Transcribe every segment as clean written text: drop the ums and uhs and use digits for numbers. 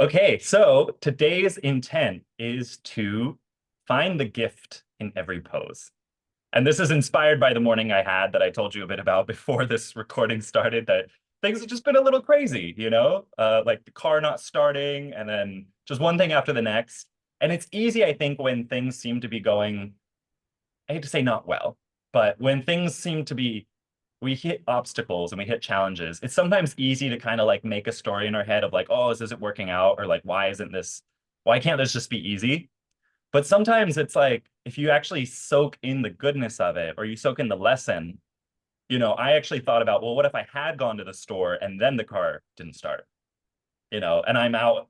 Okay, so today's intent is to find the gift in every pose. And this is inspired by the morning I had that I told you a bit about before this recording started, that things have just been a little crazy, like the car not starting and then just one thing after the next. And it's easy, I think, when things seem to be going, I hate to say not well, but when things seem to be, we hit obstacles and we hit challenges, it's sometimes easy to kind of like make a story in our head of like, oh, this isn't working out, or like, why can't this just be easy? But sometimes it's like, if you actually soak in the goodness of it, or you soak in the lesson, I actually thought about, well, what if I had gone to the store and then the car didn't start, and I'm out,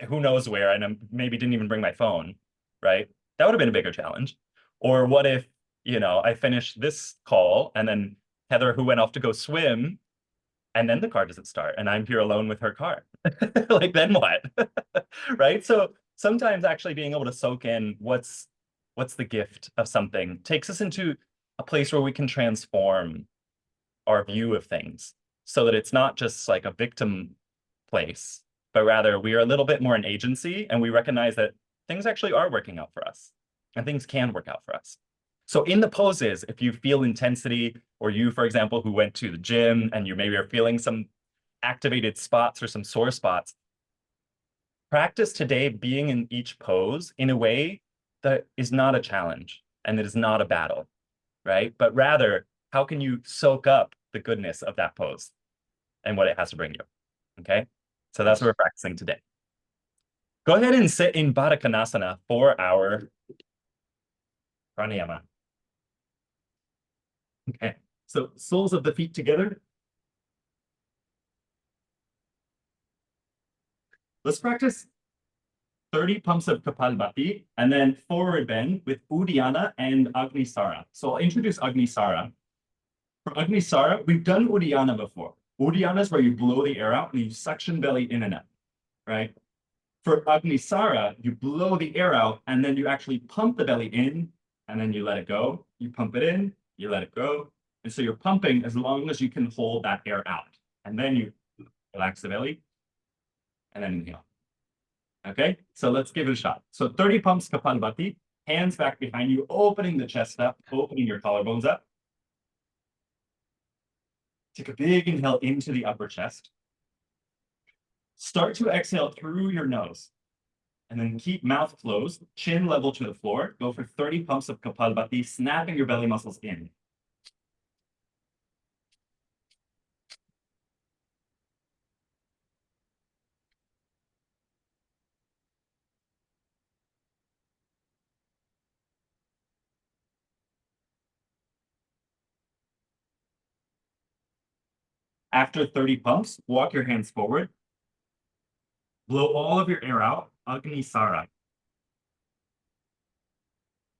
who knows where, and I maybe didn't even bring my phone, right? That would have been a bigger challenge. Or what if, I finished this call and then Heather, who went off to go swim, and then the car doesn't start and I'm here alone with her car. Like, then what? Right? So sometimes actually being able to soak in what's the gift of something takes us into a place where we can transform our view of things so that it's not just like a victim place, but rather we are a little bit more an agency, and we recognize that things actually are working out for us and things can work out for us. So in the poses, if you feel intensity, or you, for example, who went to the gym and you maybe are feeling some activated spots or some sore spots, practice today being in each pose in a way that is not a challenge and it is not a battle, right? But rather, how can you soak up the goodness of that pose and what it has to bring you, okay? So that's what we're practicing today. Go ahead and sit in Baddha Konasana for our pranayama. Okay, so soles of the feet together. Let's practice 30 pumps of Kapalbhati and then forward bend with Uddiyana and Agnisara. So I'll introduce Agnisara. For Agnisara, we've done Uddiyana before. Uddiyana is where you blow the air out and you suction belly in and out, right? For Agnisara, you blow the air out and then you actually pump the belly in and then you let it go. You pump it in, you let it go. And so you're pumping as long as you can hold that air out. And then you relax the belly and then inhale. Okay, so let's give it a shot. So 30 pumps Kapalbhati, hands back behind you, opening the chest up, opening your collarbones up. Take a big inhale into the upper chest. Start to exhale through your nose. And then keep mouth closed, chin level to the floor. Go for 30 pumps of Kapalbhati, snapping your belly muscles in. After 30 pumps, walk your hands forward. Blow all of your air out, Agnisara.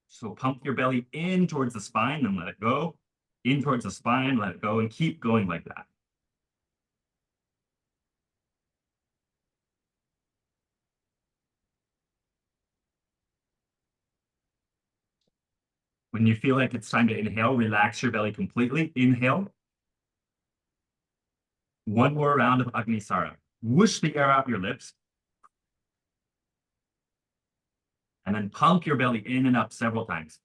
So pump your belly in towards the spine, then let it go. In towards the spine, let it go, and keep going like that. When you feel like it's time to inhale, relax your belly completely. Inhale. One more round of Agnisara. Whoosh the air out your lips. And then pump your belly in and up several times.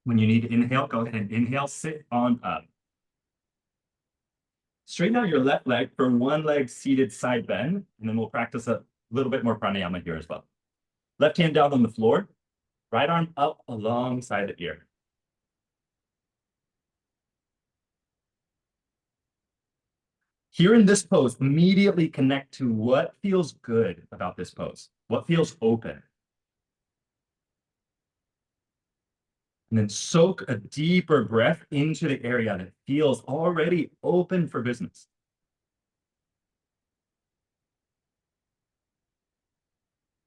When you need to inhale, go ahead and inhale, sit on up. Straighten out your left leg for one leg seated side bend, and then we'll practice a little bit more pranayama here as well. Left hand down on the floor, right arm up alongside the ear. Here in this pose, immediately connect to what feels good about this pose, what feels open. And then soak a deeper breath into the area that feels already open for business.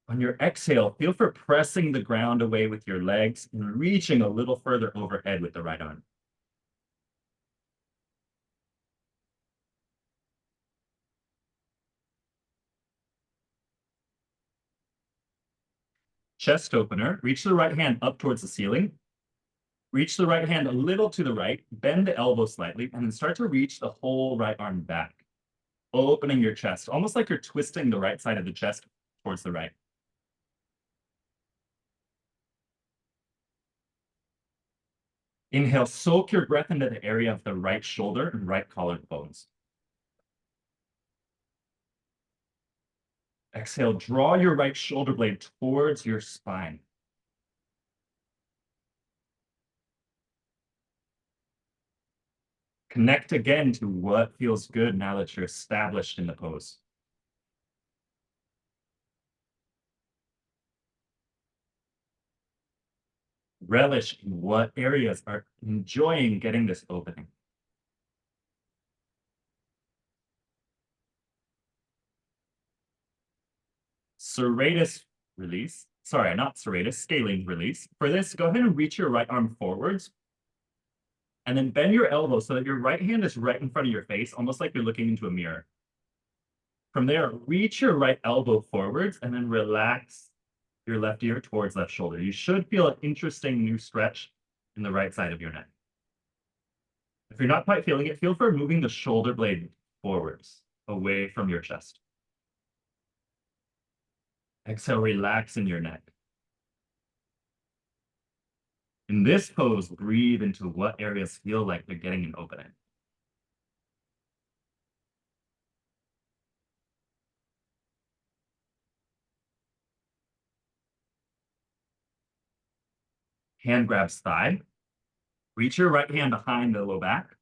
On your exhale, feel for pressing the ground away with your legs and reaching a little further overhead with the right arm. chest opener. Reach the right hand up towards the ceiling. Reach the right hand a little to the right, bend the elbow slightly, and then start to reach the whole right arm back, opening your chest, almost like you're twisting the right side of the chest towards the right. Inhale, soak your breath into the area of the right shoulder and right collarbones. Exhale, draw your right shoulder blade towards your spine. Connect again to what feels good now that you're established in the pose. Relish in what areas are enjoying getting this opening. Serratus release. Sorry, not serratus, scaling release. For this, go ahead and reach your right arm forwards and then bend your elbow so that your right hand is right in front of your face, almost like you're looking into a mirror. From there, reach your right elbow forwards and then relax your left ear towards left shoulder. You should feel an interesting new stretch in the right side of your neck. If you're not quite feeling it, feel for moving the shoulder blade forwards, away from your chest. Exhale, relax in your neck. In this pose, breathe into what areas feel like they're getting an opening. Hand grabs thigh. Reach your right hand behind the low back,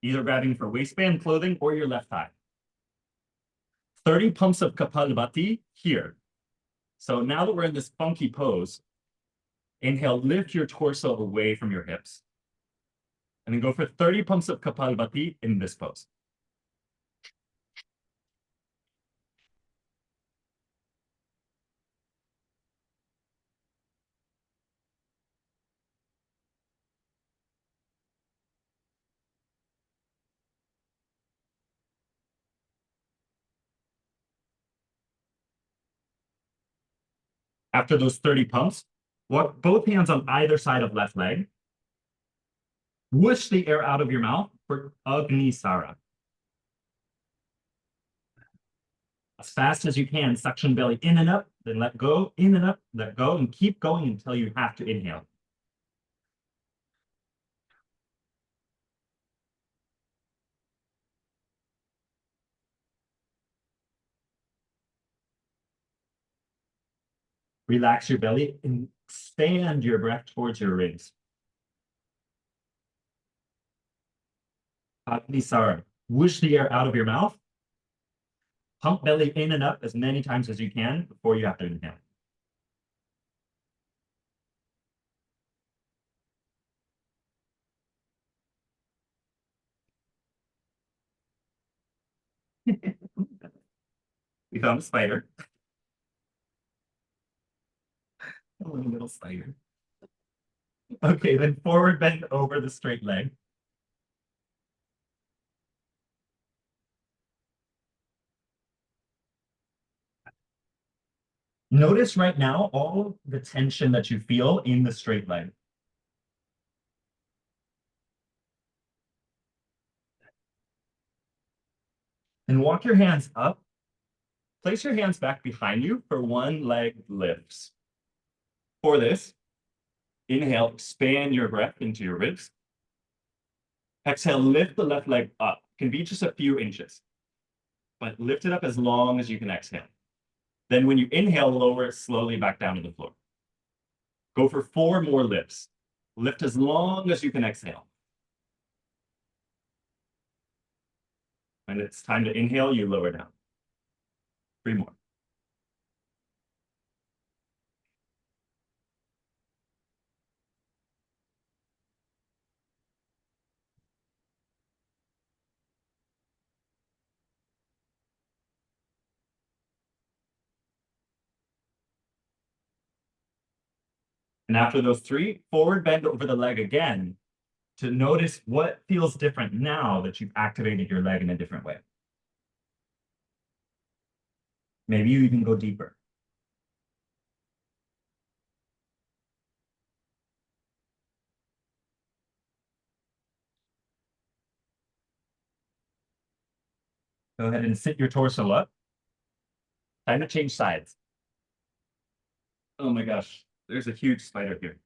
either grabbing for waistband, clothing, or your left thigh. 30 pumps of Kapalabhati here. So now that we're in this funky pose, inhale, lift your torso away from your hips. And then go for 30 pumps of Kapalabhati in this pose. After those 30 pumps, walk both hands on either side of left leg. Whoosh the air out of your mouth for Agnisara. As fast as you can, suction belly in and up, then let go, in and up, let go, and keep going until you have to inhale. Relax your belly and expand your breath towards your ribs. Agnisara. Whoosh the air out of your mouth. Pump belly in and up as many times as you can before you have to inhale. We found a spider. A little spider. Okay, then forward bend over the straight leg. Notice right now all the tension that you feel in the straight leg. And walk your hands up. Place your hands back behind you for one leg lifts. For this, inhale, expand your breath into your ribs. Exhale, lift the left leg up. It can be just a few inches, but lift it up as long as you can exhale. Then when you inhale, lower it slowly back down to the floor. Go for 4 more lifts. Lift as long as you can exhale. When it's time to inhale, you lower down. 3 more. And after those 3, forward bend over the leg again to notice what feels different now that you've activated your leg in a different way. Maybe you even go deeper. Go ahead and sit your torso up. Time to change sides. Oh my gosh, there's a huge spider here.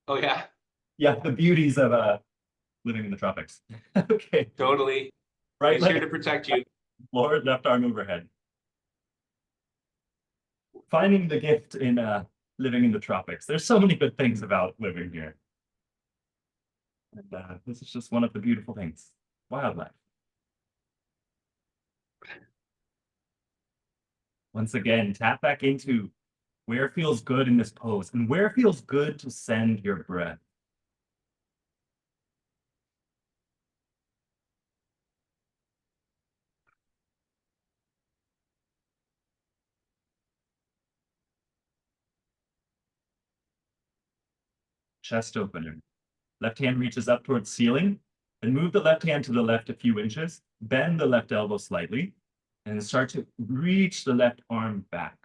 Oh yeah, Yeah, the beauties of living in the tropics. Okay, totally. right He's here leg to protect you. forward, left arm overhead. Finding the gift in living in the tropics. There's so many good things about living here. And this is just one of the beautiful things. Wildlife. Once again, tap back into where feels good in this pose and where feels good to send your breath. Chest opener. Left hand reaches up towards ceiling, and move the left hand to the left a few inches, bend the left elbow slightly, and start to reach the left arm back.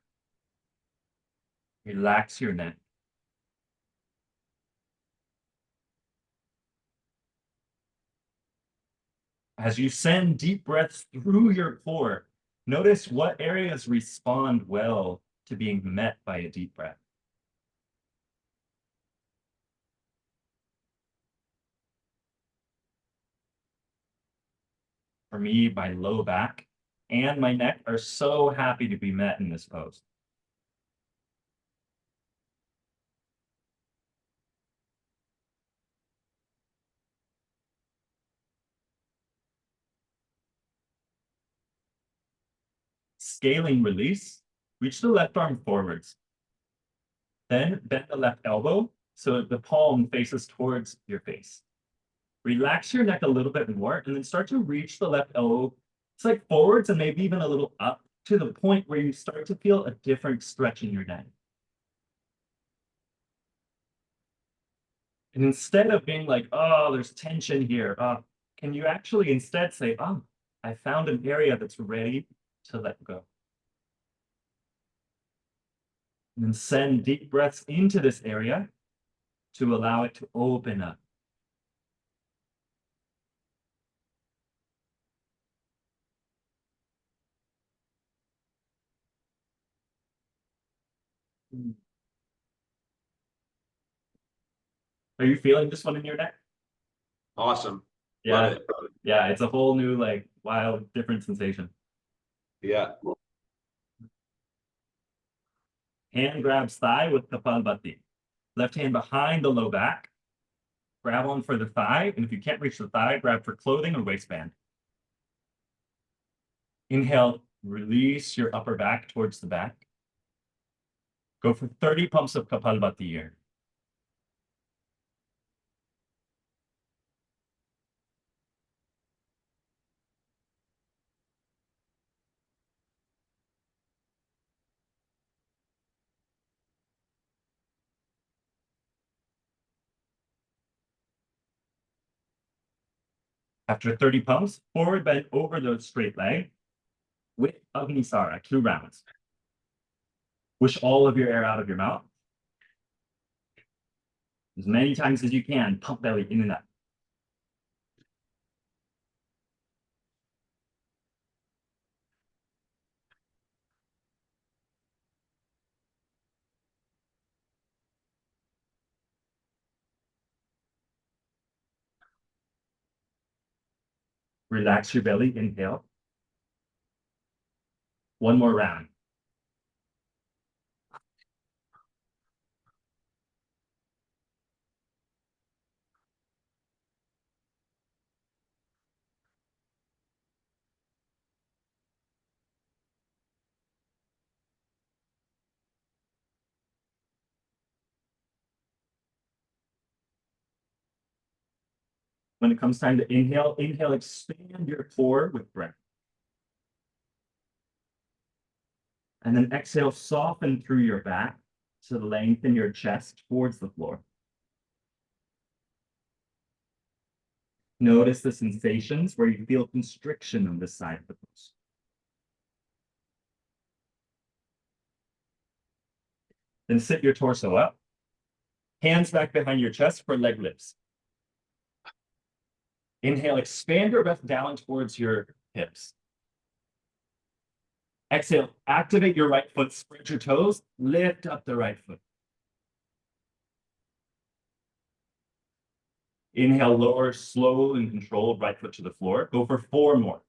Relax your neck. As you send deep breaths through your core, notice what areas respond well to being met by a deep breath. For me, my low back and my neck are so happy to be met in this pose. Scaling release, reach the left arm forwards. Then bend the left elbow so that the palm faces towards your face. Relax your neck a little bit more and then start to reach the left elbow. It's like forwards and maybe even a little up to the point where you start to feel a different stretch in your neck. And instead of being like, oh, there's tension here, can you actually instead say, oh, I found an area that's ready to let go. And then send deep breaths into this area to allow it to open up. Are you feeling this one in your neck? Awesome. Yeah, Love it. yeah, it's a whole new, like, wild, different sensation. Yeah. Hand grabs thigh with kapalbhati. Left hand behind the low back. Grab on for the thigh, and if you can't reach the thigh, grab for clothing or waistband. Inhale, release your upper back towards the back. Go for 30 pumps of kapalbhati here. After 30 pumps, forward bend over the straight leg with Agnisara, 2 rounds. Wish all of your air out of your mouth. As many times as you can, pump belly in and up. Relax your belly, inhale. One more round. When it comes time to inhale, inhale, expand your core with breath. And then exhale, soften through your back to lengthen your chest towards the floor. Notice the sensations where you feel constriction on this side of the pose. Then sit your torso up. Hands back behind your chest for leg lifts. Inhale, expand your breath down towards your hips. Exhale, activate your right foot, spread your toes, lift up the right foot. Inhale, lower, slow and controlled right foot to the floor. Go for 4 more.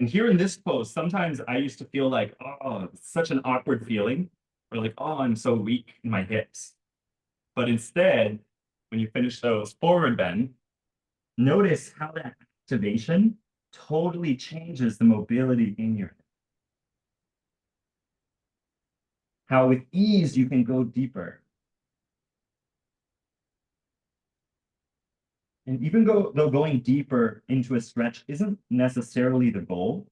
And here in this pose, sometimes I used to feel like, oh, it's such an awkward feeling, or like, oh, I'm so weak in my hips. But instead, when you finish those forward bend, notice how that activation totally changes the mobility in your hip. How with ease you can go deeper. And even though going deeper into a stretch isn't necessarily the goal,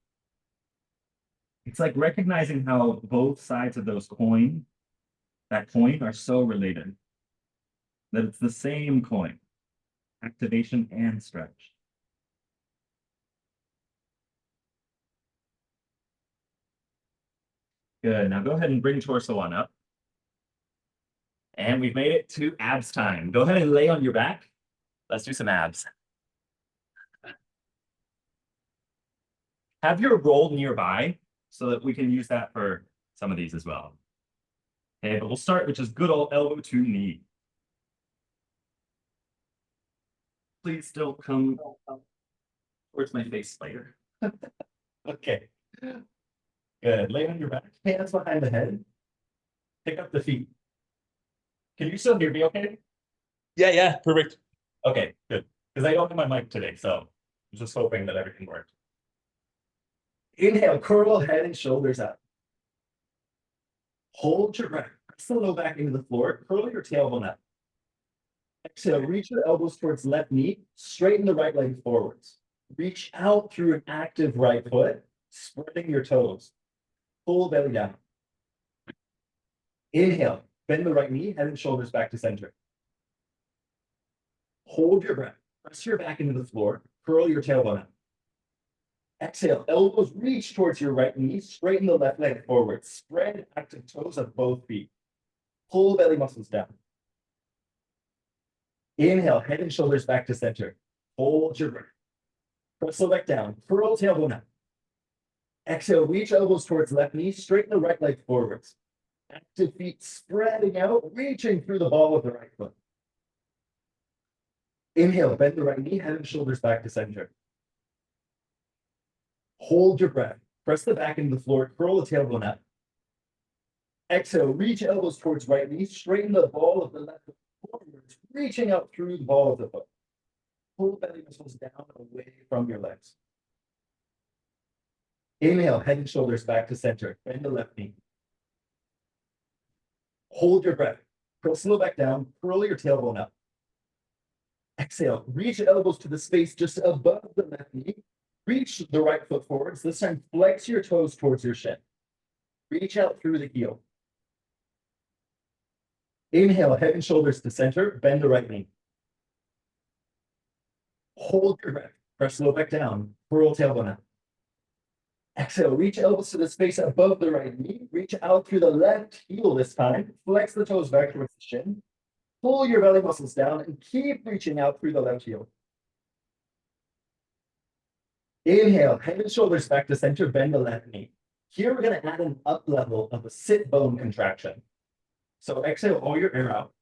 it's like recognizing how both sides of that coin are so related. That it's the same coin, activation and stretch. Good, now go ahead and bring torso on up. And we've made it to abs time. Go ahead and lay on your back. Let's do some abs. Have your roll nearby so that we can use that for some of these as well. Okay, but we'll start with just good old elbow to knee. Please still come towards my face later. Okay. Good. Lay on your back, hands behind the head. Pick up the feet. Can you still hear me okay? Yeah, perfect. Okay, good. Because I don't have my mic today, so I'm just hoping that everything worked. Inhale, curl head and shoulders up. Hold your breath. Press the low back into the floor. Curl your tailbone up. Exhale, reach your elbows towards left knee. Straighten the right leg forwards. Reach out through an active right foot, spreading your toes. Full belly down. Inhale, bend the right knee, head and shoulders back to center. Hold your breath. Press your back into the floor. Curl your tailbone up. Exhale, elbows reach towards your right knee. Straighten the left leg forward. Spread active toes of both feet. Pull belly muscles down. Inhale, head and shoulders back to center. Hold your breath. Press the leg down. Curl tailbone up. Exhale, reach elbows towards left knee. Straighten the right leg forwards. Active feet spreading out, reaching through the ball of the right foot. Inhale, bend the right knee, head and shoulders back to center. Hold your breath. Press the back into the floor, curl the tailbone up. Exhale, reach elbows towards right knee, straighten the ball of the left foot forwards, reaching out through the ball of the foot. Pull belly muscles down away from your legs. Inhale, head and shoulders back to center. Bend the left knee. Hold your breath. Press the low back down, curl your tailbone up. Exhale, reach elbows to the space just above the left knee. Reach the right foot forwards. This time, flex your toes towards your shin. Reach out through the heel. Inhale, head and shoulders to center. Bend the right knee. Hold your breath. Press low back down. Curl tailbone up. Exhale, reach elbows to the space above the right knee. Reach out through the left heel this time. Flex the toes back towards the shin. Pull your belly muscles down and keep reaching out through the left heel. Inhale, head and shoulders back to center, bend the left knee. Here we're going to add an up level of a sit bone contraction. So exhale all your air out.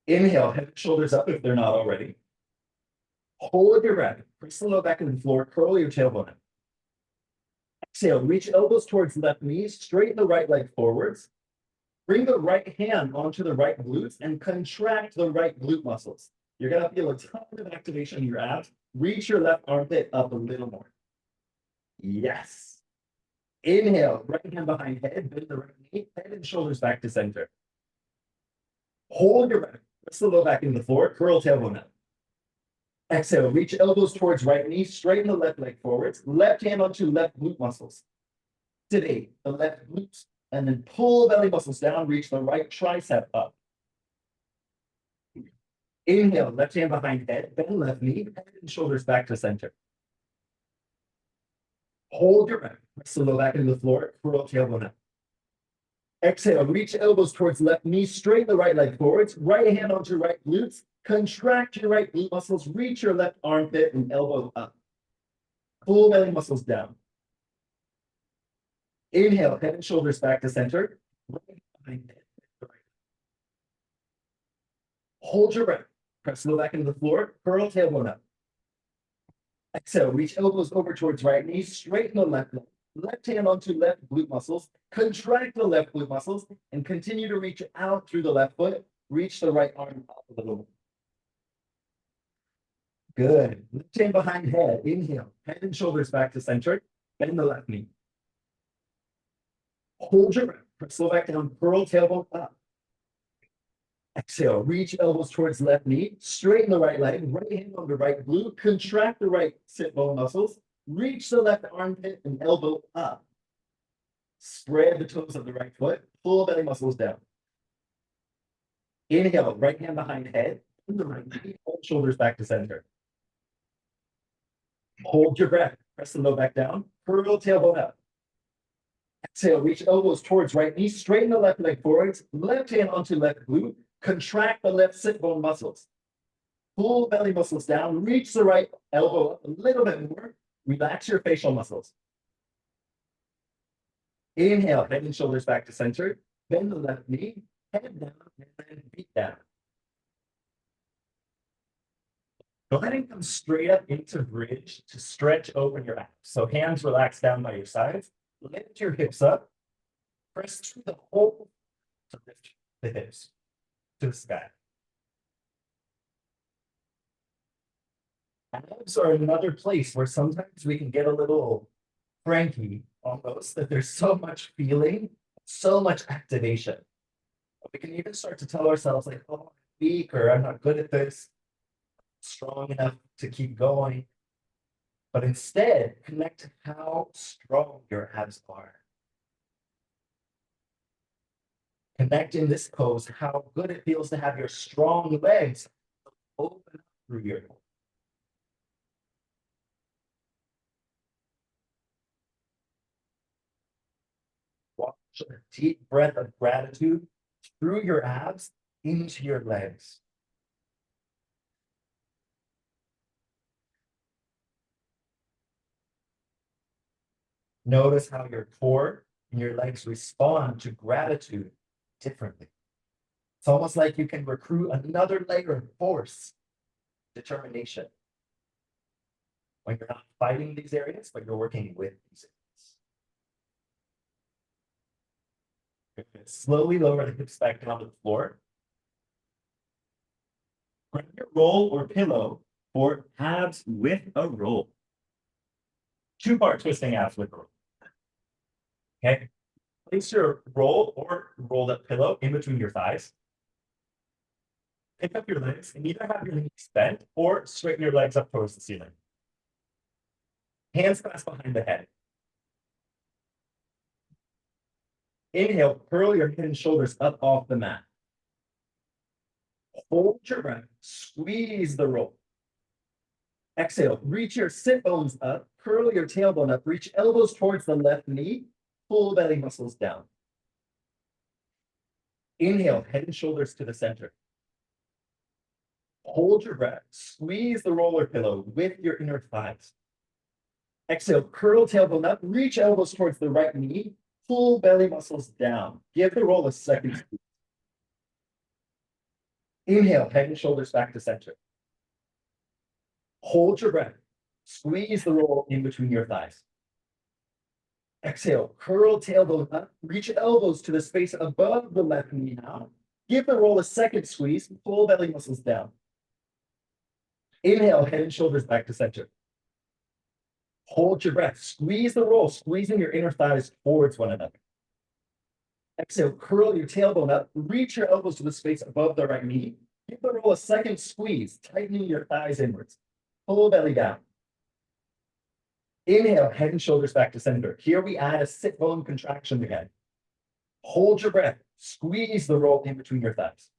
Inhale, head and shoulders up if they're not already. Hold your breath. Press the low back into the floor, curl your tailbone up. Exhale, reach elbows towards left knees, straighten the right leg forwards. Bring the right hand onto the right glutes and contract the right glute muscles. You're going to feel a ton of activation in your abs. Reach your left armpit up a little more. Yes. Inhale, right hand behind head, bend the right knee, head and shoulders back to center. Hold your breath. Press the low back into the floor, curl tailbone up. Exhale, reach elbows towards right knee, straighten the left leg forwards, left hand onto left glute muscles. Activate the left glutes, and then pull belly muscles down, reach the right tricep up. Inhale, left hand behind head, bend left knee, head and shoulders back to center. Hold your breath, press the low back into the floor, curl tailbone up. Exhale, reach elbows towards left knee, straighten the right leg forwards, right hand onto right glutes, contract your right glute muscles, reach your left armpit and elbow up. Full belly muscles down. Inhale, head and shoulders back to center. Right behind head. Hold your breath. Press low back into the floor, curl tailbone up. Exhale, reach elbows over towards right knee, straighten the left leg. Left hand onto left glute muscles, contract the left glute muscles, and continue to reach out through the left foot. Reach the right arm up a little. Good. Left hand behind head. Inhale. Head and shoulders back to center. Bend the left knee. Hold your breath. Press low back down. Curl tailbone up. Exhale. Reach elbows towards left knee. Straighten the right leg. Right hand on the right glute. Contract the right sit bone muscles. Reach the left armpit and elbow up. Spread the toes of the right foot. Pull belly muscles down. Inhale. Right hand behind head. Bend the right knee. Hold shoulders back to center. Hold your breath. Press the low back down. Curl tailbone up. Exhale. Reach elbows towards right knee. Straighten the left leg forwards. Left hand onto left glute. Contract the left sit bone muscles. Pull belly muscles down. Reach the right elbow up a little bit more. Relax your facial muscles. Inhale, head and shoulders back to center. Bend the left knee, head down, and then feet down. Go ahead and come straight up into bridge to stretch open your abs. So hands relax down by your sides. Lift your hips up. Press through the whole to lift the hips to the sky. Abs are another place where sometimes we can get a little cranky almost, that there's so much feeling, so much activation. We can even start to tell ourselves like, oh, I'm weak, or I'm not good at this, strong enough to keep going. But instead, connect to how strong your abs are. Connect in this pose how good it feels to have your strong legs open up through your core. Watch a deep breath of gratitude through your abs into your legs. Notice how your core and your legs respond to gratitude differently. It's almost like you can recruit another layer of force, determination. When you're not fighting these areas, but you're working with these areas. Slowly lower the hips back down to the floor. Grab your roll or pillow for abs with a roll. Two-part twisting abs with a roll. Okay. Place your roll or rolled up pillow in between your thighs. Pick up your legs and either have your knees bent or straighten your legs up towards the ceiling. Hands clasped behind the head. Inhale, curl your head and shoulders up off the mat. Hold your breath, squeeze the roll. Exhale, reach your sit bones up, curl your tailbone up, reach elbows towards the left knee, pull belly muscles down. Inhale, head and shoulders to the center. Hold your breath, squeeze the roller pillow with your inner thighs. Exhale, curl tailbone up, reach elbows towards the right knee, pull belly muscles down. Give the roll a second squeeze. Inhale, head and shoulders back to center. Hold your breath. Squeeze the roll in between your thighs. Exhale, curl tailbone up, reach elbows to the space above the left knee now. Give the roll a second squeeze, pull belly muscles down. Inhale, head and shoulders back to center. Hold your breath, squeeze the roll, squeezing your inner thighs towards one another. Exhale, curl your tailbone up, reach your elbows to the space above the right knee. Give the roll a second squeeze, tightening your thighs inwards. Pull belly down. Inhale, head and shoulders back to center. Here we add a sit bone contraction again. Hold your breath, squeeze the roll in between your thighs.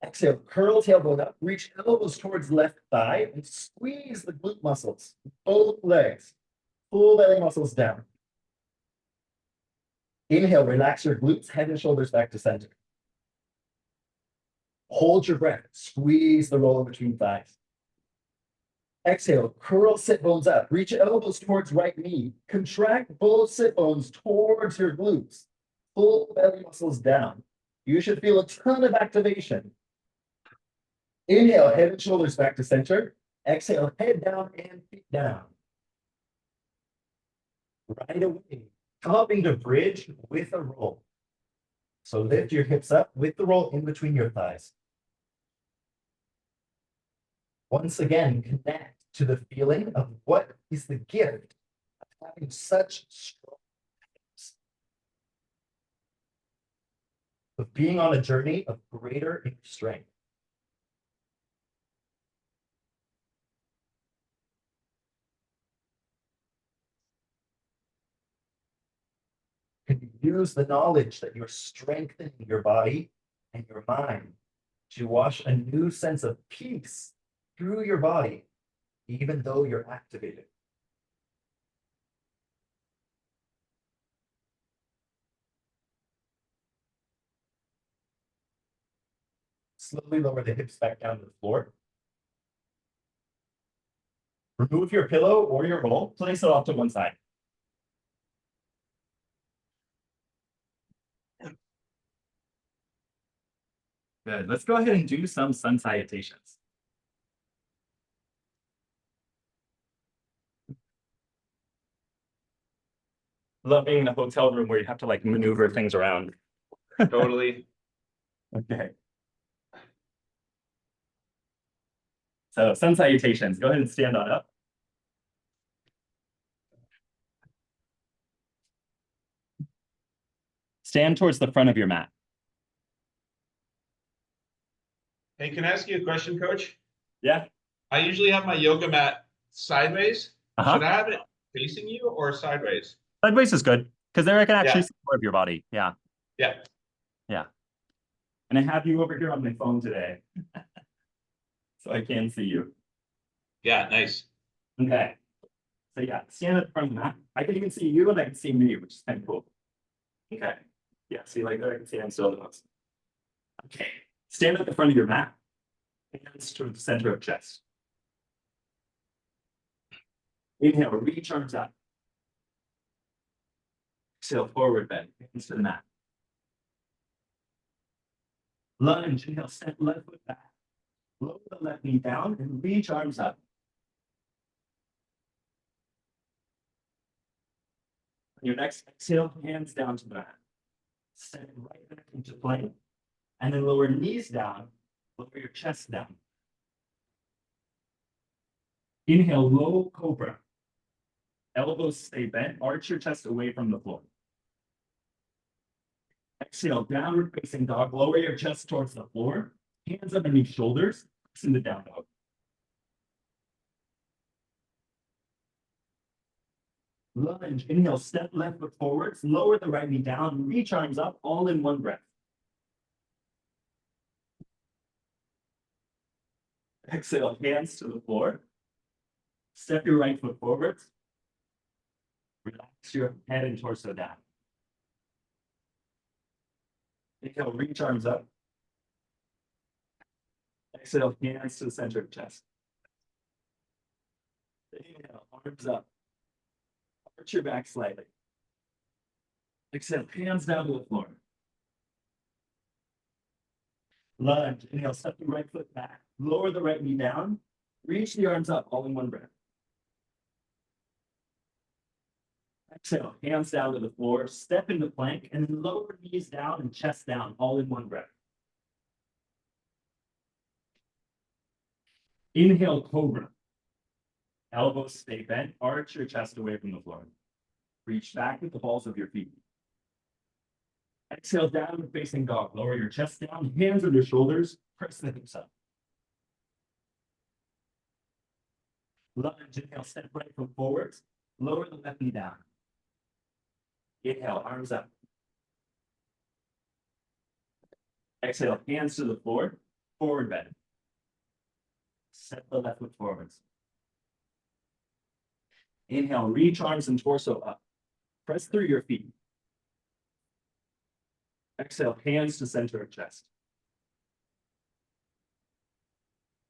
Exhale, curl tailbone up, reach elbows towards left thigh and squeeze the glute muscles, both legs, full belly muscles down. Inhale, relax your glutes, head and shoulders back to center. Hold your breath, squeeze the roll between thighs. Exhale, curl sit bones up, reach elbows towards right knee, contract both sit bones towards your glutes, full belly muscles down. You should feel a ton of activation. Inhale, head and shoulders back to center. Exhale, head down and feet down. Right away, hopping to bridge with a roll. So lift your hips up with the roll in between your thighs. Once again, connect to the feeling of what is the gift of having such strong hips, of being on a journey of greater inner strength. Can you use the knowledge that you're strengthening your body and your mind to wash a new sense of peace through your body, even though you're activated? Slowly lower the hips back down to the floor. Remove your pillow or your roll, place it off to one side. Good. Let's go ahead and do some sun salutations. Love being in a hotel room where you have to like maneuver things around. Totally. Okay. So sun salutations. Go ahead and stand on up. Stand towards the front of your mat. Hey, can I ask you a question, Coach? Yeah. I usually have my yoga mat sideways. Uh-huh. Should I have it facing you or sideways? Sideways is good because there I can actually Yeah. see more of your body. Yeah. Yeah. Yeah. And I have you over here on my phone today. So I can see you. Yeah, nice. Okay. So yeah, stand at the front of the mat. I can even see you and I can see me, which is kind of cool. Okay. Yeah, see like there I can see I'm still in the most. Okay. Stand at the front of your mat. Hands to the center of chest. Inhale, reach arms up. Exhale, forward bend, hands to the mat. Lunge, inhale, step left foot back. Lower the left knee down and reach arms up. On your next exhale, hands down to the mat. Step right back into plank. And then lower knees down, lower your chest down. Inhale, low cobra. Elbows stay bent, arch your chest away from the floor. Exhale, downward facing dog, lower your chest towards the floor, hands underneath shoulders, in the down dog. Lunge, inhale, step left foot forwards, lower the right knee down, reach arms up, all in one breath. Exhale, hands to the floor. Step your right foot forwards. Relax your head and torso down. Inhale, reach arms up. Exhale, hands to the center of chest. Inhale, arms up. Arch your back slightly. Exhale, hands down to the floor. Lunge, inhale, step the right foot back. Lower the right knee down. Reach the arms up, all in one breath. Exhale, hands down to the floor, step into plank, and then lower knees down and chest down, all in one breath. Inhale, cobra. Elbows stay bent, arch your chest away from the floor. Reach back with the balls of your feet. Exhale, downward facing dog. Lower your chest down, hands under shoulders, press the hips up. Lunge, inhale, step right foot forwards, lower the left knee down. Inhale, arms up. Exhale, hands to the floor. Forward bend. Step the left foot forwards. Inhale, reach arms and torso up. Press through your feet. Exhale, hands to center of chest.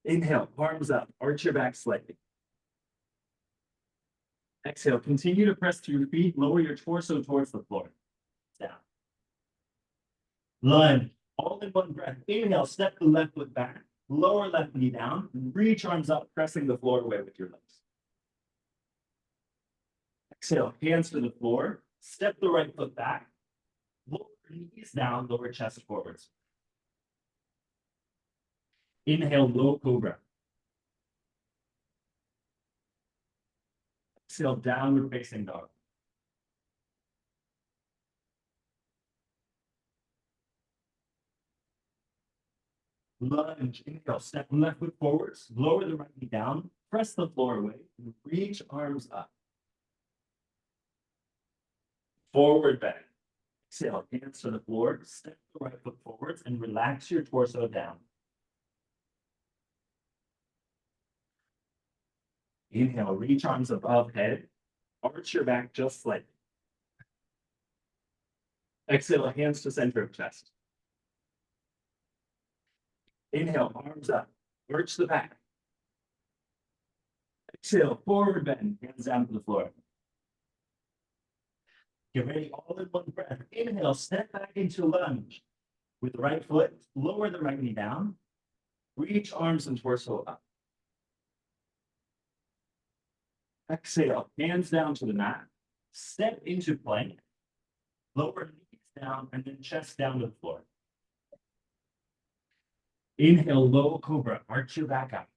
Inhale, arms up, arch your back slightly. Exhale, continue to press through your feet, lower your torso towards the floor. Down. Lunge, all in one breath. Inhale, step the left foot back, lower left knee down, reach arms up, pressing the floor away with your legs. Exhale, hands to the floor, step the right foot back, lower knees down, lower chest forwards. Inhale, low cobra. Exhale, downward facing dog. Lunge, inhale, step left foot forwards, lower the right knee down, press the floor away, reach arms up. Forward bend. Exhale, hands to the floor, step the right foot forwards and relax your torso down. Inhale, reach arms above head, arch your back just slightly. Exhale, hands to center of chest. Inhale, arms up, arch the back. Exhale, forward bend, hands down to the floor. Get ready, all in one breath. Inhale, step back into lunge. With the right foot, lower the right knee down. Reach arms and torso up. Exhale, hands down to the mat. Step into plank. Lower knees down and then chest down to the floor. Inhale, low cobra, arch your back up.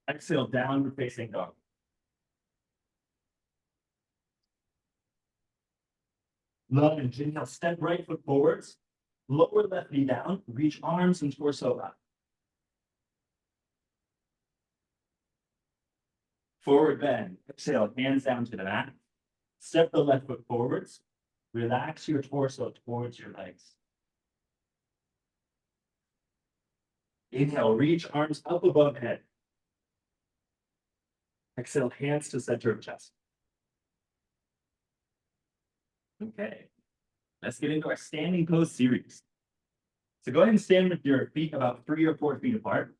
Exhale, downward facing dog. Lunge, inhale, step right foot forwards, lower left knee down, reach arms and torso up. Forward bend, exhale, hands down to the mat. Step the left foot forwards, relax your torso towards your legs. Inhale, reach arms up above head. Exhale, hands to center of chest. Okay, let's get into our standing pose series. So go ahead and stand with your feet about 3 or 4 feet apart.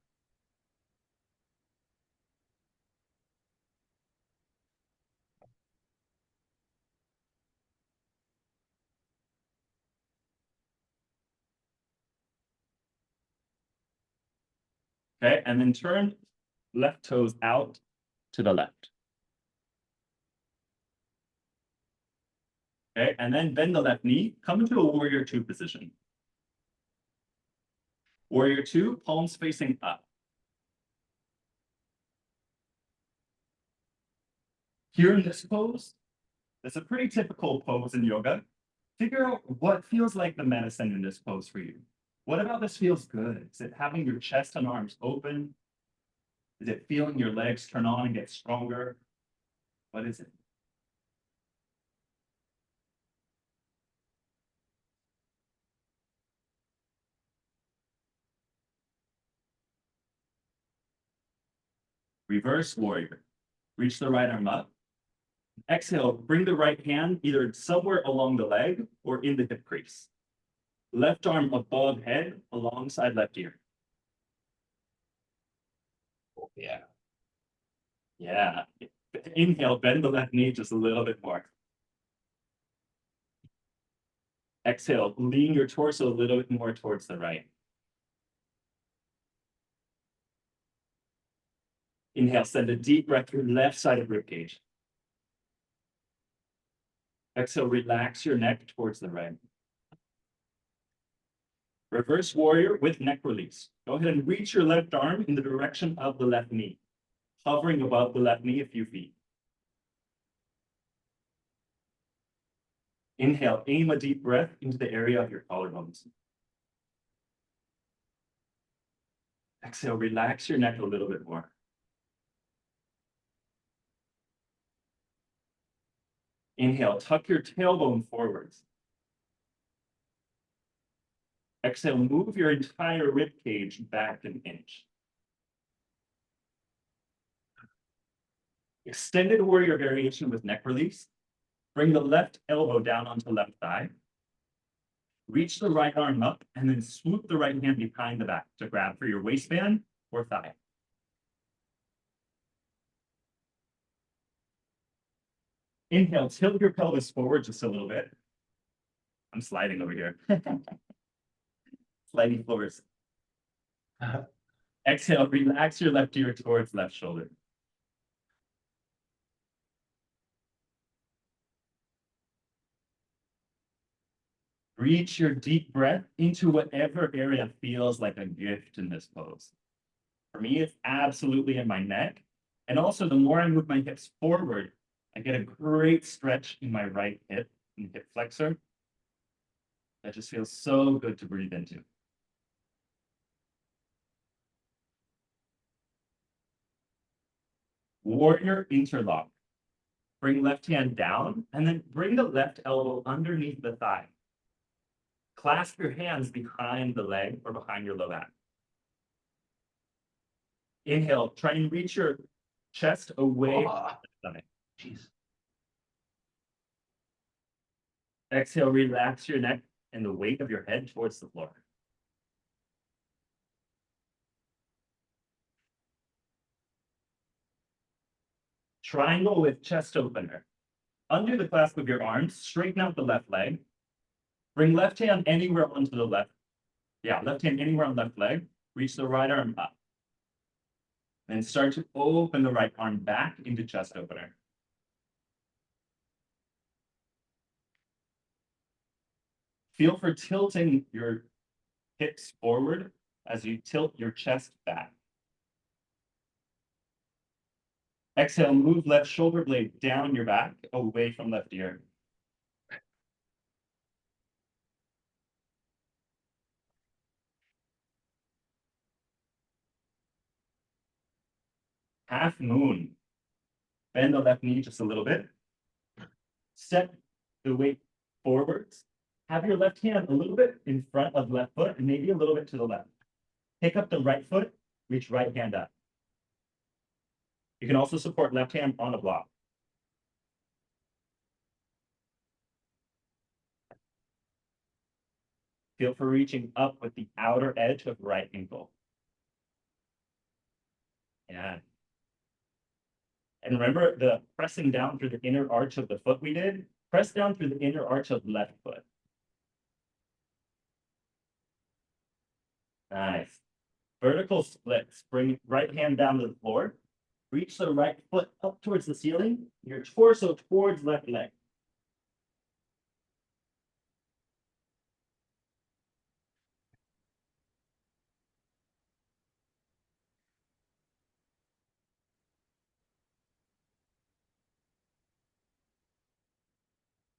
Okay, and then turn left toes out to the left. Okay, and then bend the left knee, come into a warrior 2 position. Warrior 2, palms facing up. Here in this pose, it's a pretty typical pose in yoga. Figure out what feels like the medicine in this pose for you. What about this feels good? Is it having your chest and arms open? Is it feeling your legs turn on and get stronger? What is it? Reverse warrior. Reach the right arm up. Exhale, bring the right hand either somewhere along the leg or in the hip crease. Left arm above head alongside left ear. Yeah. Yeah. Inhale, bend the left knee just a little bit more. Exhale, lean your torso a little bit more towards the right. Inhale, send a deep breath through left side of ribcage. Exhale, relax your neck towards the right. Reverse warrior with neck release. Go ahead and reach your left arm in the direction of the left knee, hovering above the left knee a few feet. Inhale, aim a deep breath into the area of your collarbones. Exhale, relax your neck a little bit more. Inhale, tuck your tailbone forwards. Exhale, move your entire rib cage back an inch. Extended warrior variation with neck release. Bring the left elbow down onto left thigh. Reach the right arm up and then swoop the right hand behind the back to grab for your waistband or thigh. Inhale, tilt your pelvis forward just a little bit. I'm sliding over here. Sliding floors. Exhale, relax your left ear towards left shoulder. Reach your deep breath into whatever area feels like a gift in this pose. For me, it's absolutely in my neck. And also, the more I move my hips forward, I get a great stretch in my right hip and hip flexor. That just feels so good to breathe into. Warrior interlock. Bring left hand down and then bring the left elbow underneath the thigh. Clasp your hands behind the leg or behind your low back. Inhale, try and reach your chest away from the stomach. Jeez. Exhale, relax your neck and the weight of your head towards the floor. Triangle with chest opener. Undo the clasp of your arms, straighten out the left leg. Bring left hand anywhere onto the left. Yeah, left hand anywhere on left leg. Reach the right arm up. Then start to open the right arm back into chest opener. Feel for tilting your hips forward as you tilt your chest back. Exhale, move left shoulder blade down your back, away from left ear. Half moon. Bend the left knee just a little bit. Step the weight forwards. Have your left hand a little bit in front of left foot and maybe a little bit to the left. Pick up the right foot, reach right hand up. You can also support left hand on a block. Feel for reaching up with the outer edge of right ankle. Yeah. And remember the pressing down through the inner arch of the foot we did? Press down through the inner arch of left foot. Nice. Vertical splits. Bring right hand down to the floor. Reach the right foot up towards the ceiling. Your torso towards left leg.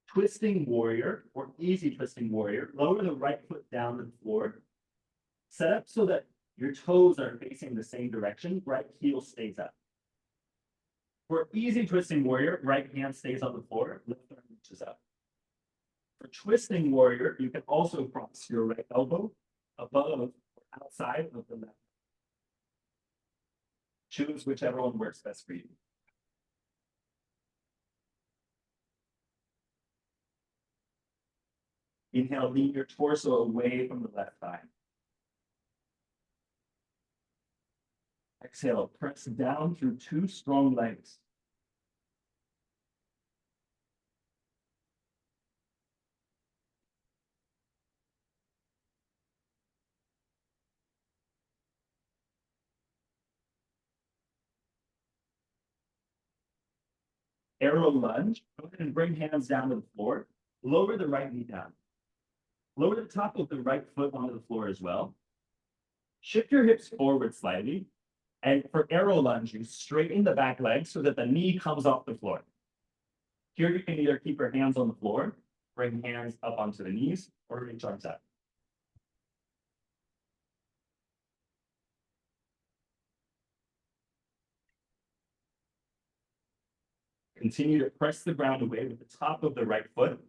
Twisting warrior or easy twisting warrior. Lower the right foot down to the floor. Set up so that your toes are facing the same direction. Right heel stays up. For easy twisting warrior, right hand stays on the floor, left arm reaches up. For twisting warrior, you can also cross your right elbow above or outside of the left. Choose whichever one works best for you. Inhale, lean your torso away from the left thigh. Exhale, press down through two strong legs. Arrow lunge. Go ahead and bring hands down to the floor. Lower the right knee down. Lower the top of the right foot onto the floor as well. Shift your hips forward slightly. And for arrow lunge, you straighten the back leg so that the knee comes off the floor. Here you can either keep your hands on the floor, bring hands up onto the knees, or reach arms up. Continue to press the ground away with the top of the right foot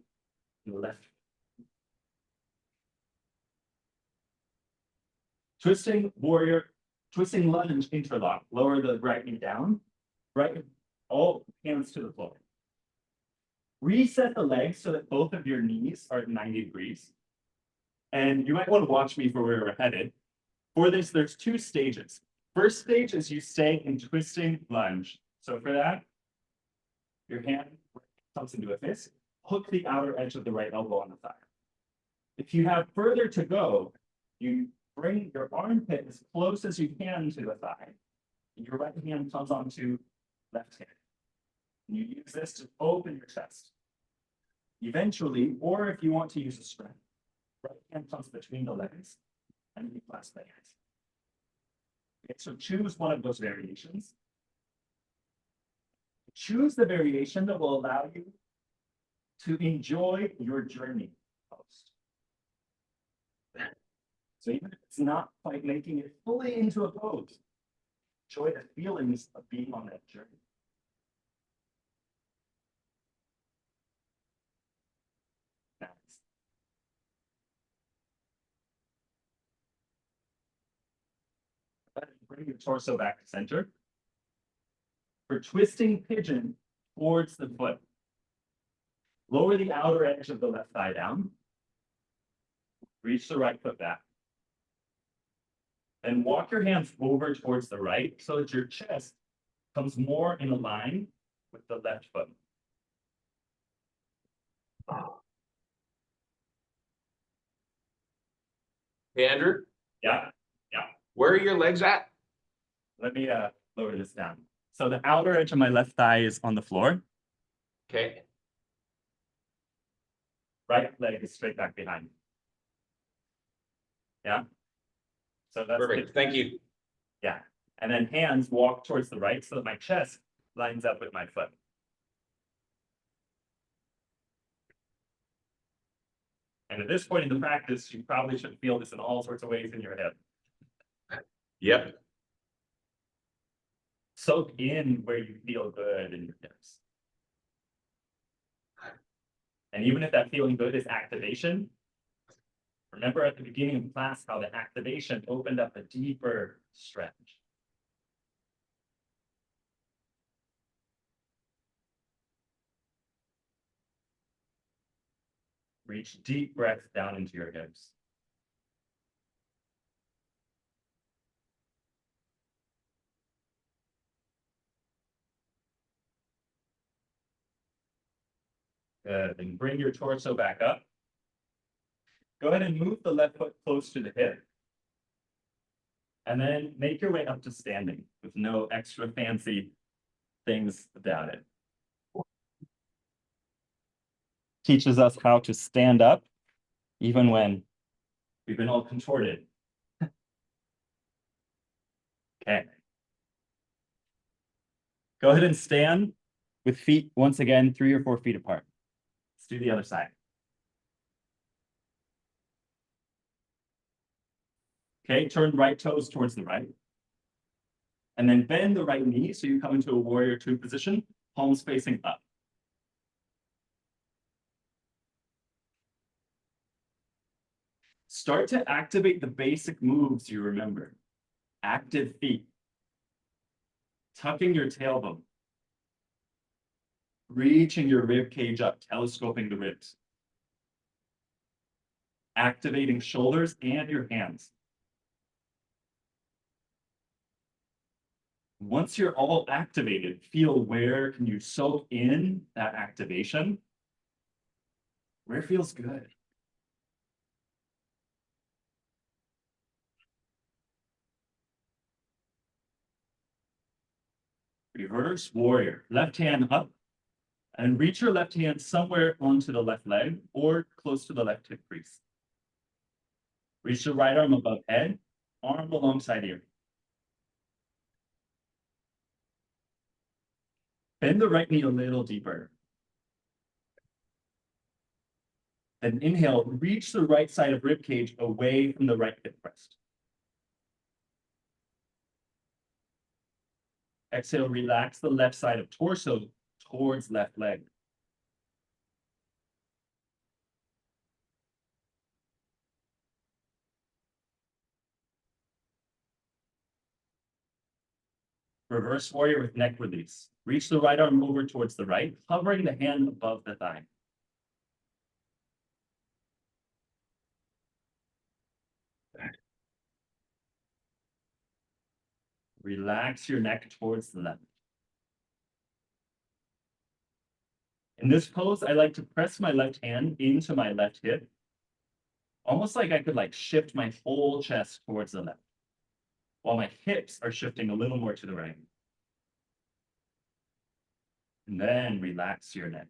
and the left. Twisting warrior, twisting lunge interlock. Lower the right knee down, right, all hands to the floor. Reset the legs so that both of your knees are at 90 degrees. And you might want to watch me for where we're headed. For this, there's two stages. First stage is you stay in twisting lunge. So for that, your hand comes into a fist, hook the outer edge of the right elbow on the thigh. If you have further to go, you bring your armpit as close as you can to the thigh. And your right hand comes onto left hand. And you use this to open your chest. Eventually, or if you want to use a strength, right hand comes between the legs and you clasp the hands. Okay, so choose one of those variations. Choose the variation that will allow you to enjoy your journey most. So even if it's not quite making it fully into a pose, enjoy the feelings of being on that journey. Nice. Bring your torso back to center. For twisting pigeon towards the foot. Lower the outer edge of the left thigh down. Reach the right foot back. And walk your hands over towards the right so that your chest comes more in line with the left foot. Hey, Andrew, Yeah, where are your legs at? let me lower this down. So the outer edge of my left thigh is on the floor. Okay, Right leg is straight back behind. Yeah. So that's perfect. Thank you. Yeah. And then hands walk towards the right so that my chest lines up with my foot. And at this point in the practice, you probably should feel this in all sorts of ways in your head. Yep. Soak in where you feel good in your hips. And even if that feeling good is activation, remember at the beginning of class how the activation opened up a deeper stretch. Reach deep breaths down into your hips. Good. Then bring your torso back up. Go ahead and move the left foot close to the hip. And then make your way up to standing with no extra fancy things about it. Teaches us how to stand up even when we've been all contorted. Okay. Go ahead and stand with feet once again 3 or 4 feet apart. Let's do the other side. Okay, turn right toes towards the right. And then bend the right knee so you come into a warrior two position, palms facing up. Start to activate the basic moves you remember. Active feet. Tucking your tailbone. Reaching your rib cage up, telescoping the ribs. Activating shoulders and your hands. Once you're all activated, feel where can you soak in that activation? Where feels good? Reverse warrior, left hand up, and reach your left hand somewhere onto the left leg or close to the left hip crease. Reach the right arm above head, arm alongside ear. Bend the right knee a little deeper. Then inhale, reach the right side of rib cage away from the right hip crest. Exhale, relax the left side of torso towards left leg. Reverse warrior with neck release. Reach the right arm over towards the right, hovering the hand above the thigh. Relax your neck towards the left. In this pose, I like to press my left hand into my left hip, almost like I could shift my whole chest towards the left, while my hips are shifting a little more to the right. And then relax your neck.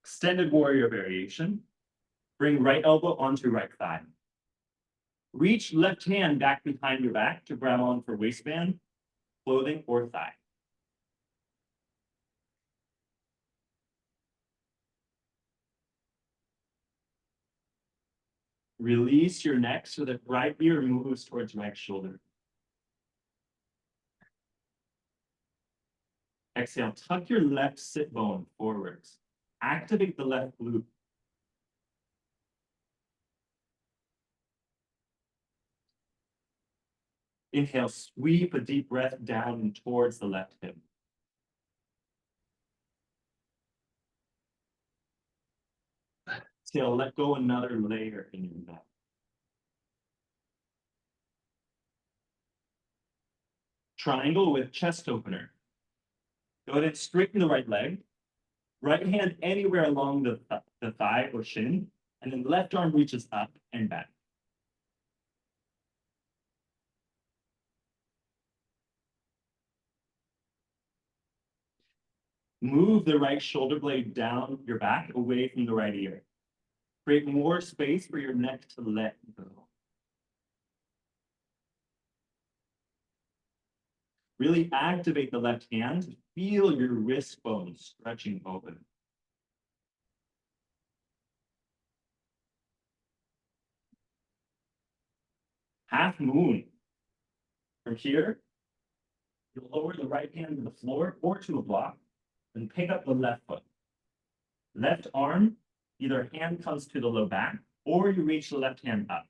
Extended warrior variation. Bring right elbow onto right thigh. Reach left hand back behind your back to grab on for waistband, clothing, or thigh. Release your neck so that right ear moves towards right shoulder. Exhale, tuck your left sit bone forwards. Activate the left glute. Inhale, sweep a deep breath down towards the left hip. Exhale, let go another layer in your neck. Triangle with chest opener. Go ahead and straighten the right leg. Right hand anywhere along the thigh or shin, and then left arm reaches up and back. Move the right shoulder blade down your back away from the right ear. Create more space for your neck to let go. Really activate the left hand. Feel your wrist bones stretching open. Half moon. From here, you'll lower the right hand to the floor or to a block, and pick up the left foot. Left arm, either hand comes to the low back, or you reach the left hand up.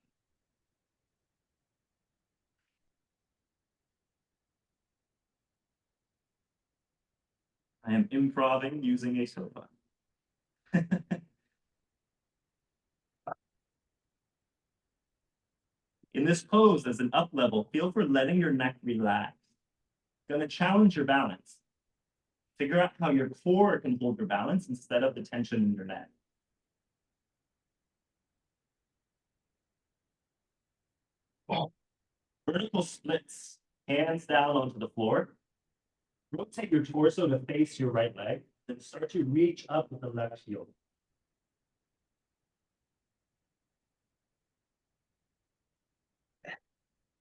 I am improvising using a sofa. In this pose, as an up level, feel for letting your neck relax. Going to challenge your balance. Figure out how your core can hold your balance instead of the tension in your neck. Vertical splits, hands down onto the floor. Rotate your torso to face your right leg, then start to reach up with the left heel.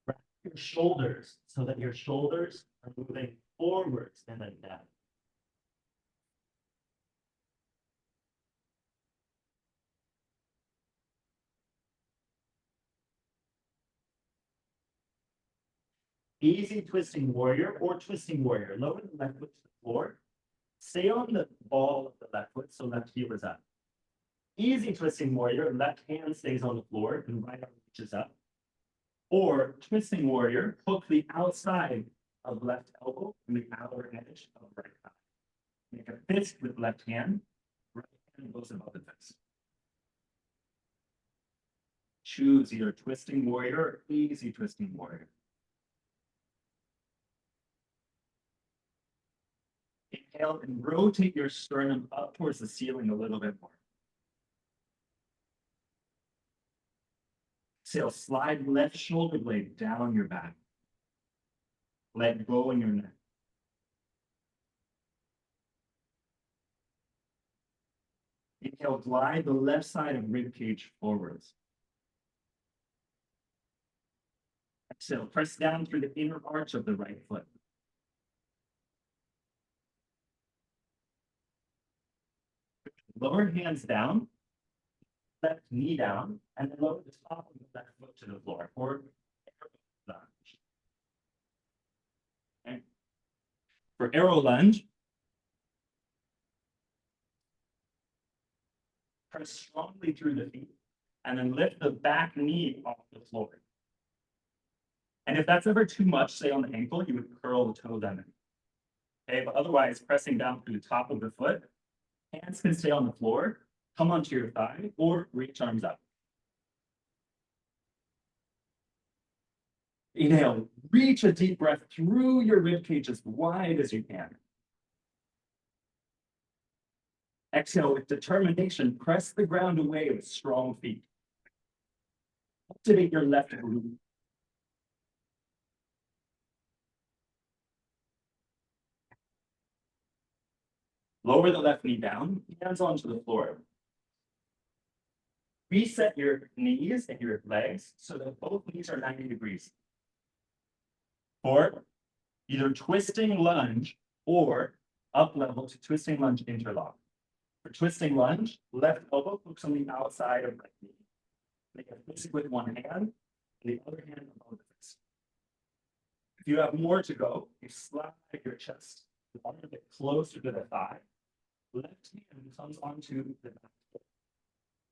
Wrap your shoulders so that your shoulders are moving forwards and then down. Easy twisting warrior or twisting warrior. Lower the left foot to the floor. Stay on the ball of the left foot so left heel is up. Easy twisting warrior, left hand stays on the floor and right arm reaches up. Or twisting warrior, hook the outside of left elbow and the outer edge of right thigh. Make a fist with left hand, right hand goes above the fist. Choose either twisting warrior or easy twisting warrior. Inhale and rotate your sternum up towards the ceiling a little bit more. Exhale, slide left shoulder blade down your back. Let go in your neck. Inhale, glide the left side of rib cage forwards. Exhale, press down through the inner arch of the right foot. Lower hands down, left knee down, and then lower the top of the left foot to the floor for arrow lunge. Okay. For arrow lunge, press strongly through the feet and then lift the back knee off the floor. And if that's ever too much, say on the ankle, you would curl the toe down. Okay, but otherwise, pressing down through the top of the foot, hands can stay on the floor, come onto your thigh, or reach arms up. Inhale, reach a deep breath through your rib cage as wide as you can. Exhale with determination, press the ground away with strong feet. Activate your left glute. Lower the left knee down, hands onto the floor. Reset your knees and your legs so that both knees are 90 degrees. Or either twisting lunge or up level to twisting lunge interlock. For twisting lunge, left elbow hooks on the outside of right knee. Make a fist with one hand and the other hand above the fist. If you have more to go, you slide your chest a little bit closer to the thigh. Left hand comes onto the back foot.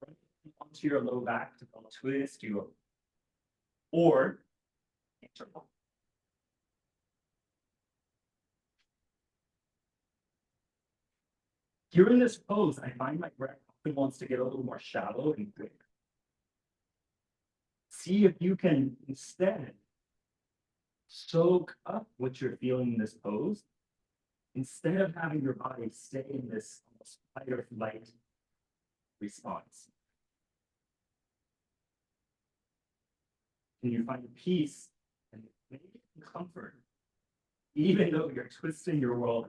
Right hand onto your low back to twist you over. Or interlock. During this pose, I find my breath often wants to get a little more shallow and quick. See if you can instead soak up what you're feeling in this pose, instead of having your body stay in this almost fight or flight response. Can you find peace and maybe comfort, even though you're twisting your world?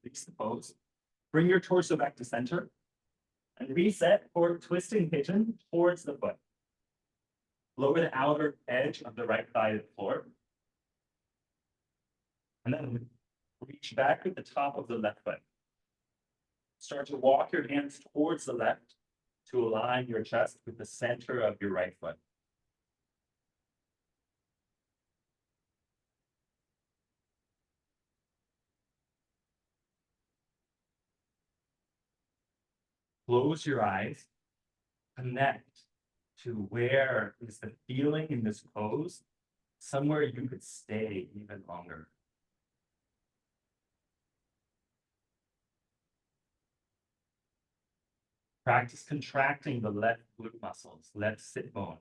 Release the pose. Bring your torso back to center and reset for twisting pigeon towards the foot. Lower the outer edge of the right thigh to the floor. And then reach back with the top of the left foot. Start to walk your hands towards the left to align your chest with the center of your right foot. Close your eyes, connect to where is the feeling in this pose, somewhere you could stay even longer. Practice contracting the left glute muscles, left sit bones.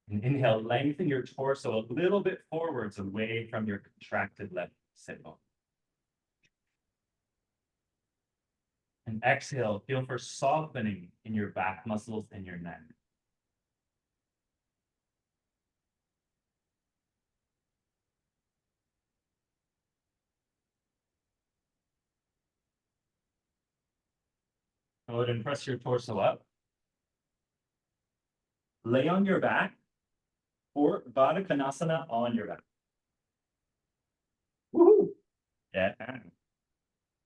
And inhale, lengthen your torso a little bit forwards away from your contracted left sit bone. And exhale, feel for softening in your back muscles and your neck. Go ahead and press your torso up. Lay on your back or Baddha Konasana on your back. Woohoo! Yeah.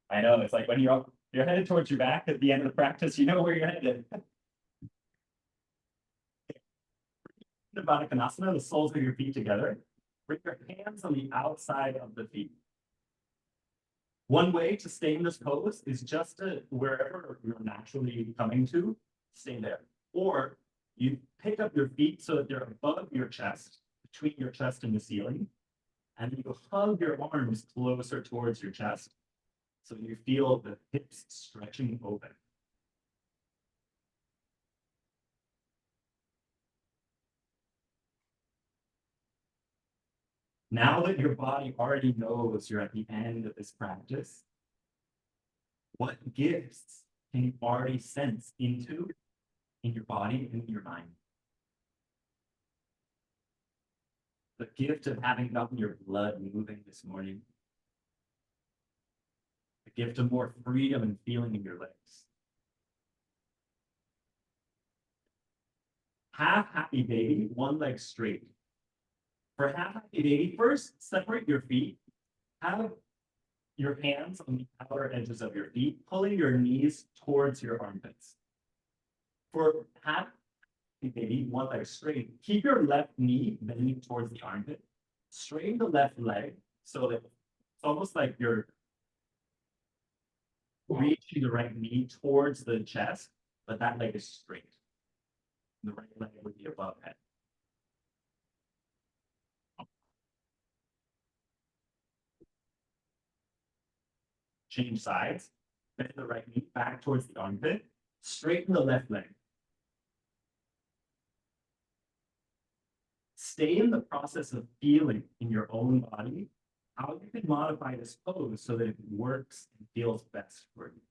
I know, it's like when you're headed towards your back at the end of the practice, you know where you're headed. The Baddha Konasana, the soles of your feet together. Bring your hands on the outside of the feet. One way to stay in this pose is just to wherever you're naturally coming to, stay there. Or you pick up your feet so that they're above your chest, between your chest and the ceiling, and you hug your arms closer towards your chest so you feel the hips stretching open. Now that your body already knows you're at the end of this practice, what gifts can you already sense into in your body and in your mind? The gift of having gotten your blood moving this morning. The gift of more freedom and feeling in your legs. Half happy baby, one leg straight. For half happy baby, first separate your feet. Have your hands on the outer edges of your feet, pulling your knees towards your armpits. For half happy baby, one leg straight, keep your left knee bending towards the armpit Straighten the left leg so that it's almost like you're reaching the right knee towards the chest, but that leg is straight. The right leg would be above head. Change sides. Bend the right knee back towards the armpit. Straighten the left leg. Stay in the process of feeling in your own body how you can modify this pose so that it works and feels best for you.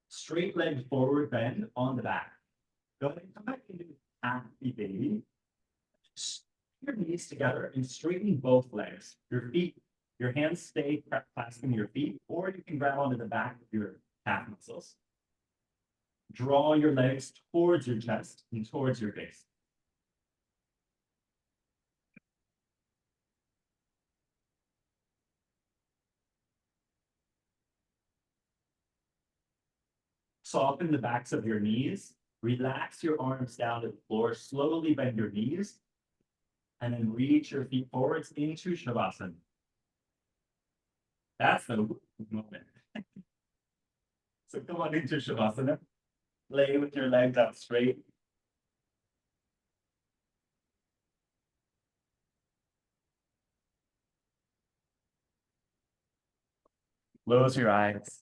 Straight leg forward bend on the back. Go ahead and come back into happy baby. Your knees together and straighten both legs. Your feet, your hands stay clasping your feet, or you can grab onto the back of your calf muscles. Draw your legs towards your chest and towards your face. Soften the backs of your knees. Relax your arms down to the floor. Slowly bend your knees. And then reach your feet forwards into Shavasana. That's the moment. So come on into Shavasana. Lay with your legs out straight. Close your eyes.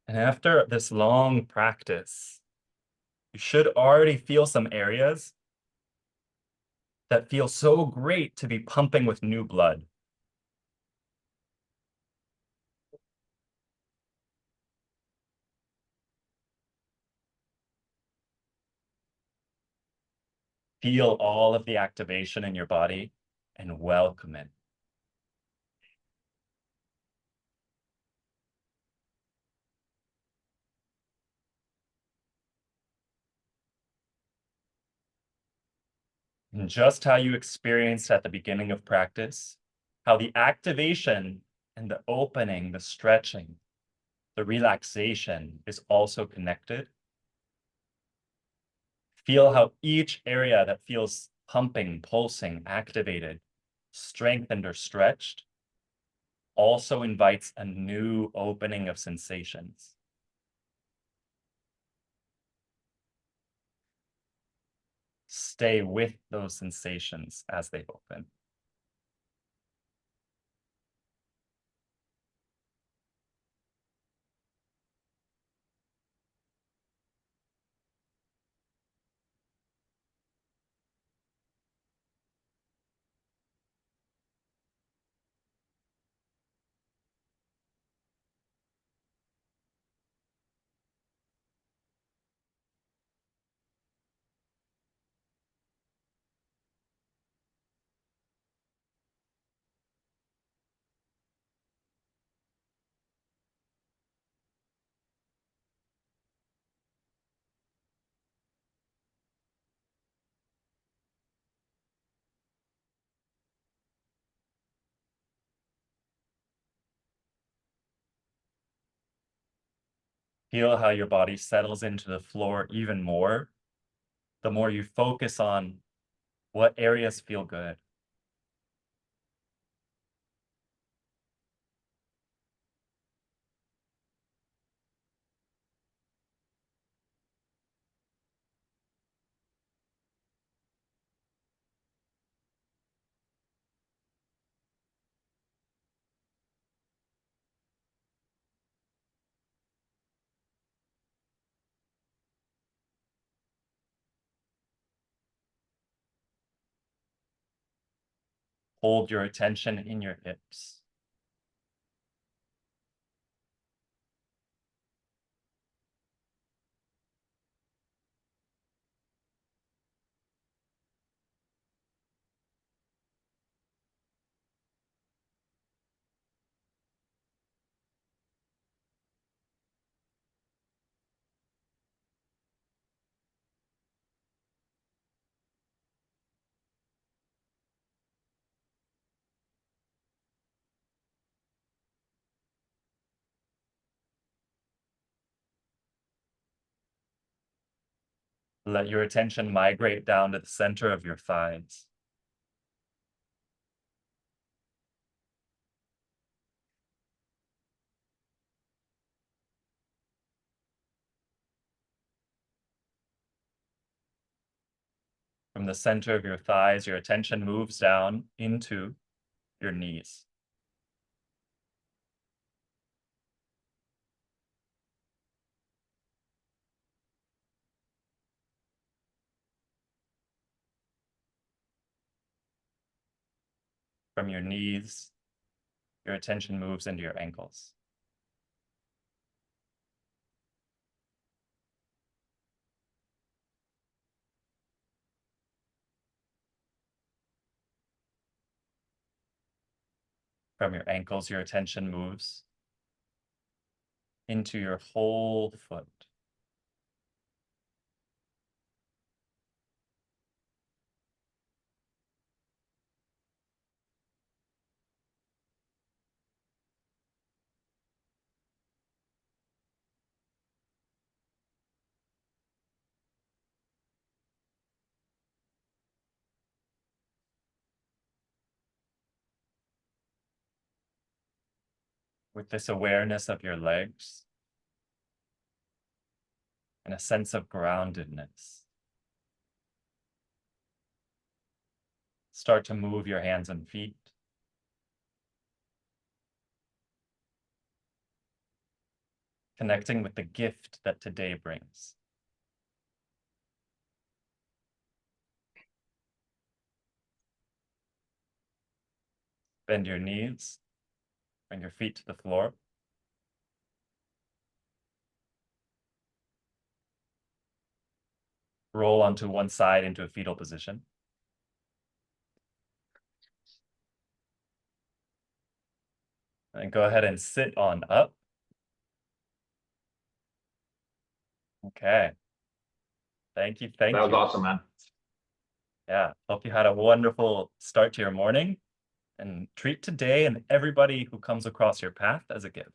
And after this long practice, you should already feel some areas that feel so great to be pumping with new blood. Feel all of the activation in your body and welcome it. And just how you experienced at the beginning of practice, how the activation and the opening, the stretching, the relaxation is also connected. Feel how each area that feels pumping, pulsing, activated, strengthened, or stretched also invites a new opening of sensations. Stay with those sensations as they open. Feel how your body settles into the floor even more, the more you focus on what areas feel good. Hold your attention in your hips. Let your attention migrate down to the center of your thighs. From the center of your thighs, your attention moves down into your knees. From your knees, your attention moves into your ankles. From your ankles, your attention moves into your whole foot. With this awareness of your legs and a sense of groundedness, start to move your hands and feet. Connecting with the gift that today brings. Bend your knees, bring your feet to the floor. Roll onto one side into a fetal position. And go ahead and sit on up. Okay. Thank you. Thank you. That was awesome, man. Yeah. Hope you had a wonderful start to your morning, and treat today and everybody who comes across your path as a gift.